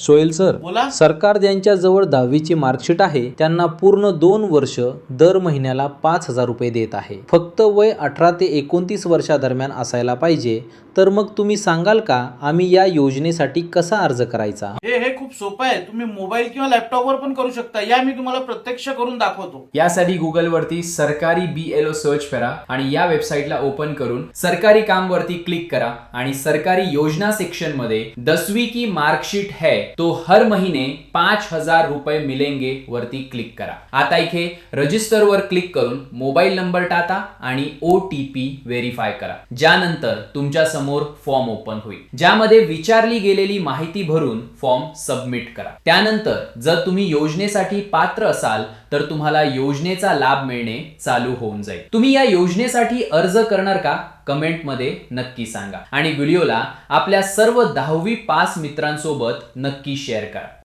Sohail sir, बोला. सरकार ज्यांच्या जवळ 10वीची मार्कशीट आहे त्यांना पूर्ण 2 वर्ष दर महिन्याला 5,000 रुपये देत आहे. फक्त वय 18 ते 29 वर्षादरम्यान असायला पाहिजे. तर मग तुम्ही सांगाल का आम्ही या योजनेसाठी कसा अर्ज करायचा? हे खूप सोपं आहे. तुम्ही मोबाईल किंवा लॅपटॉपवर पण करू शकता. या मी तुम्हाला प्रत्यक्ष करून दाखवतो. यासाठी गुगल वरती सरकारी BLO सर्च करा आणि या वेबसाईटला ओपन करून सरकारी काम वरती क्लिक करा आणि सरकारी योजना सेक्शन मध्ये 10वीं की मार्कशीट है तो हर महीने 5,000 रुपये मिलेंगे वरती क्लिक करा. आता इथे रजिस्टर वर क्लिक करून मोबाईल नंबर टाका आणि OTP व्हेरीफाय करा. ज्यानंतर तुमच्या समोर फॉर्म ओपन होईल ज्यामध्ये विचारली गेलेली माहिती भरून फॉर्म सबमिट करा. त्यानंतर जर तुम्ही योजनेसाठी पात्र असाल तर तुम्हाला योजनेचा लाभ मिळणे चालू होऊन जाईल. तुम्ही या योजनेसाठी अर्ज करणार का? कमेंट मध्ये नक्की सांगा आणि व्हिडिओला आपल्या सर्व 10वी पास मित्रांसोबत नक्की शेअर करा.